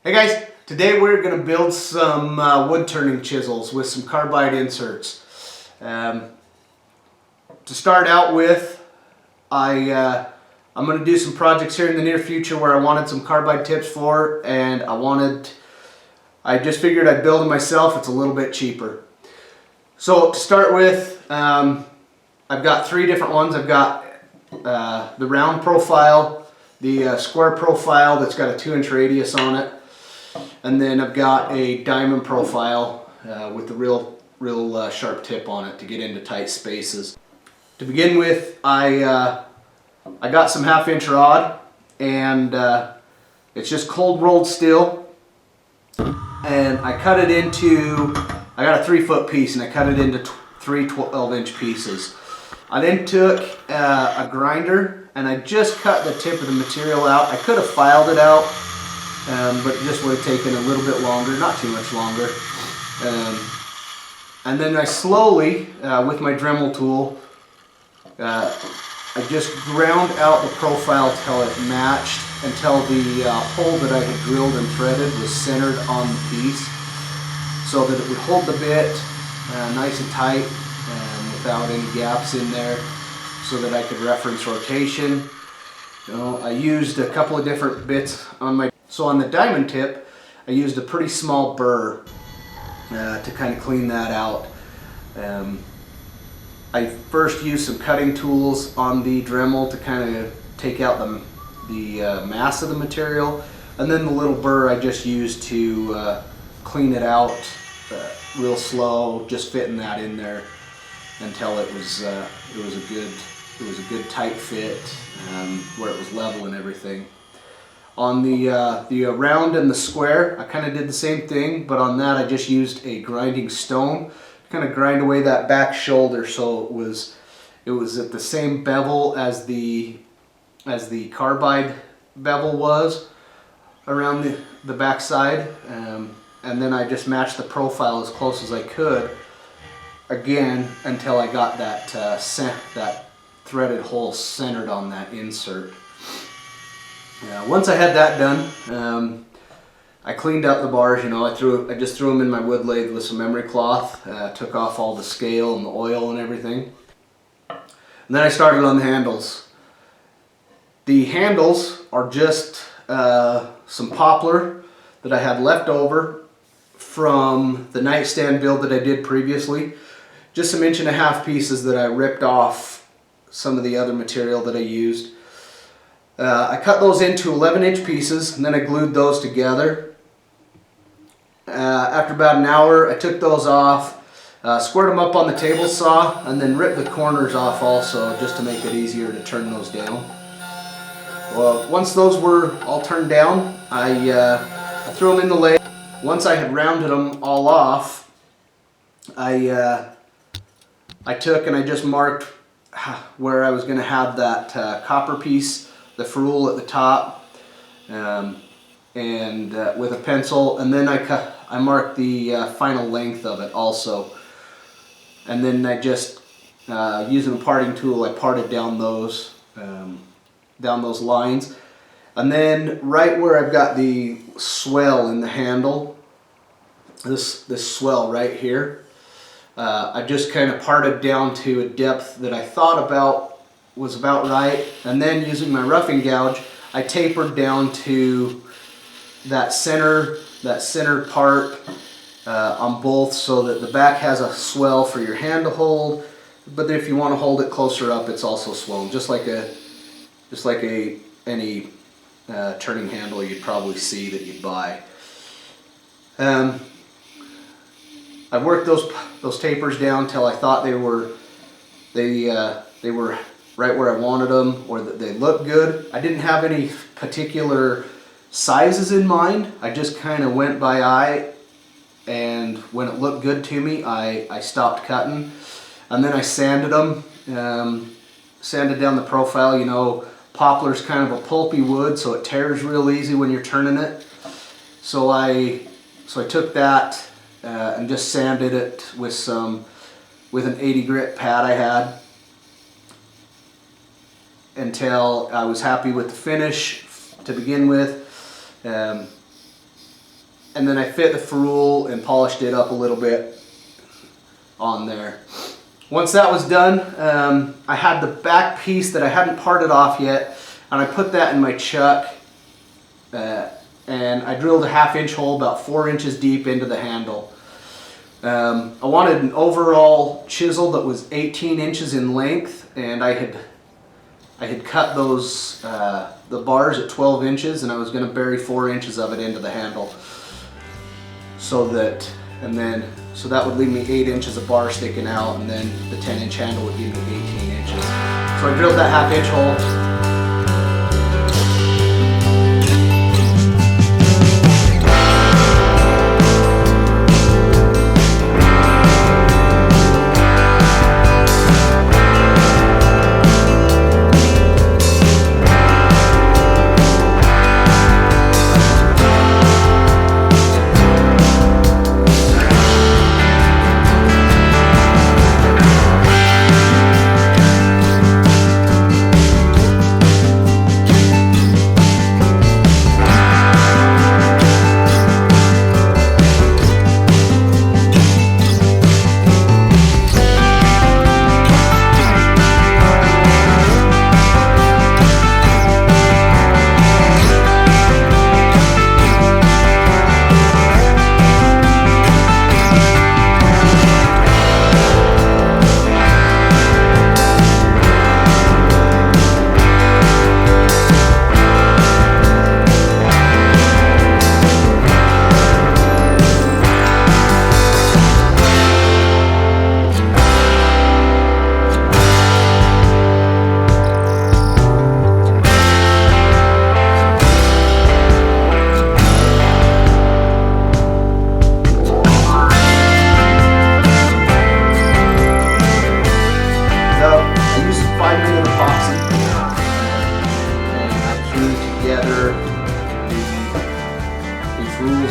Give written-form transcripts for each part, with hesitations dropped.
Hey guys, today we're going to build some wood turning chisels with some carbide inserts. To start out with, I'm going to do some projects here in the near future where I wanted some carbide tips for, and I just figured I'd build them myself. It's a little bit cheaper. So to start with, I've got three different ones. I've got the round profile, the square profile that's got a 2-inch radius on it, and then I've got a diamond profile with a real sharp tip on it to get into tight spaces. To begin with, I got some 1/2-inch rod, and it's just cold rolled steel, and I cut it into, I got a 3-foot piece and I cut it into 3 12-inch pieces. I then took a grinder and I just cut the tip of the material out. I could have filed it out, but it just would have taken a little bit longer, not too much longer. And then I slowly, with my Dremel tool, I just ground out the profile till it matched, until the hole that I had drilled and threaded was centered on the piece, so that it would hold the bit nice and tight without any gaps in there, so that I could reference rotation. I used a couple of different bits on my... So on the diamond tip, I used a pretty small burr to kind of clean that out. I first used some cutting tools on the Dremel to kind of take out the mass of the material, and then the little burr I just used to clean it out real slow, just fitting that in there until it was a good tight fit, where it was level and everything. On the round and the square, I kind of did the same thing, but on that I just used a grinding stone to kind of grind away that back shoulder, so it was at the same bevel as the carbide bevel was around the back side, and then I just matched the profile as close as I could again until I got that that threaded hole centered on that insert. Once I had that done, I cleaned out the bars. I just threw them in my wood lathe with some emery cloth, took off all the scale and the oil and everything, and then I started on the handles. The handles are just some poplar that I had left over from the nightstand build that I did previously. Just some 1.5-inch pieces that I ripped off some of the other material that I used. I cut those into 11-inch pieces, and then I glued those together. After about an hour, I took those off, squared them up on the table saw, and then ripped the corners off also, just to make it easier to turn those down. Well, once those were all turned down, I threw them in the lathe. Once I had rounded them all off, I took and I just marked where I was going to have that copper piece, the ferrule at the top, and with a pencil, and then I marked the final length of it also, and then I just using a parting tool, I parted down those lines, and then right where I've got the swell in the handle, this swell right here, I just kind of parted down to a depth that I thought was about right, and then using my roughing gouge, I tapered down to that center part on both, so that the back has a swell for your hand to hold, but if you want to hold it closer up, it's also swelled, just like any turning handle you'd probably see that you'd buy. I worked those tapers down till I thought they were right where I wanted them, or that they looked good. I didn't have any particular sizes in mind. I just kind of went by eye, and when it looked good to me, I stopped cutting, and then I sanded them, sanded down the profile. Poplar's kind of a pulpy wood, so it tears real easy when you're turning it. So I took that and just sanded it with an 80 grit pad I had, until I was happy with the finish to begin with. and then I fit the ferrule and polished it up a little bit on there. Once that was done, I had the back piece that I hadn't parted off yet, and I put that in my chuck, and I drilled a 1/2 inch hole about 4 inches deep into the handle. I wanted an overall chisel that was 18 inches in length, and I had cut those the bars at 12 inches, and I was going to bury 4 inches of it into the handle, so that would leave me 8 inches of bar sticking out, and then the 10-inch handle would give me 18 inches. So I drilled that 1/2 inch hole.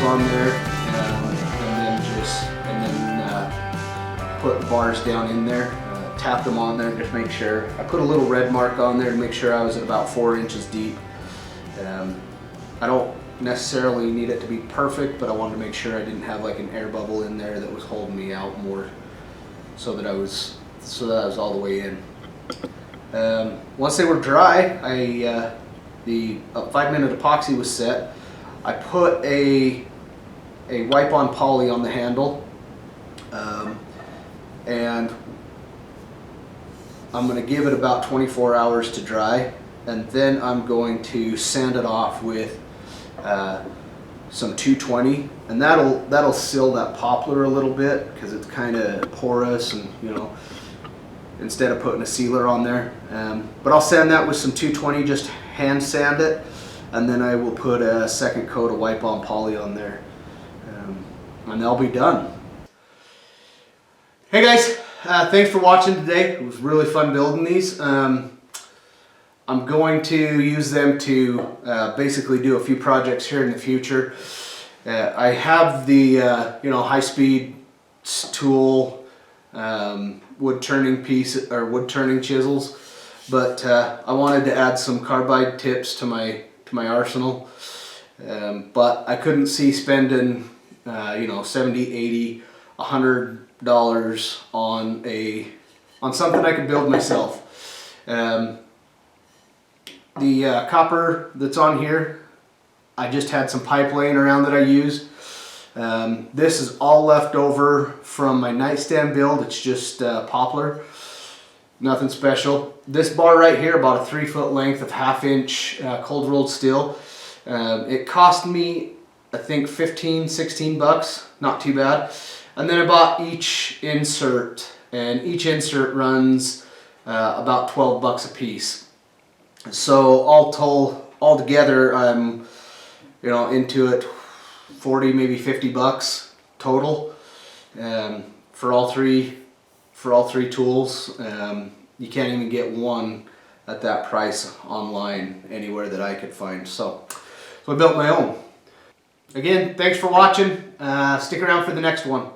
On there, and then put the bars down in there, tap them on there, and just make sure. I put a little red mark on there to make sure I was at about 4 inches deep. I don't necessarily need it to be perfect, but I wanted to make sure I didn't have like an air bubble in there that was holding me out more, so that I was all the way in. Once they were dry, the 5-minute epoxy was set. I put a wipe-on poly on the handle, and I'm going to give it about 24 hours to dry, and then I'm going to sand it off with some 220, and that'll seal that poplar a little bit, because it's kind of porous, and instead of putting a sealer on there. But I'll sand that with some 220, just hand sand it, and then I will put a second coat of wipe-on poly on there, and they'll be done. Hey guys, thanks for watching today. It was really fun building these. I'm going to use them to basically do a few projects here in the future. I have the high-speed tool, wood turning chisels, but I wanted to add some carbide tips to my arsenal, but I couldn't see spending $70, $80, $100 on something I could build myself. The copper that's on here, I just had some pipe laying around that I used. This is all left over from my nightstand build. It's just poplar, nothing special. This bar right here, about a 3-foot length of 1/2 inch cold rolled steel. It cost me, I think, 15, 16 bucks, not too bad. And then I bought each insert, and each insert runs about 12 bucks a piece. So all together, I'm into it 40, maybe 50 bucks total for all three tools. You can't even get one at that price online anywhere that I could find. So I built my own. Again, thanks for watching. Stick around for the next one.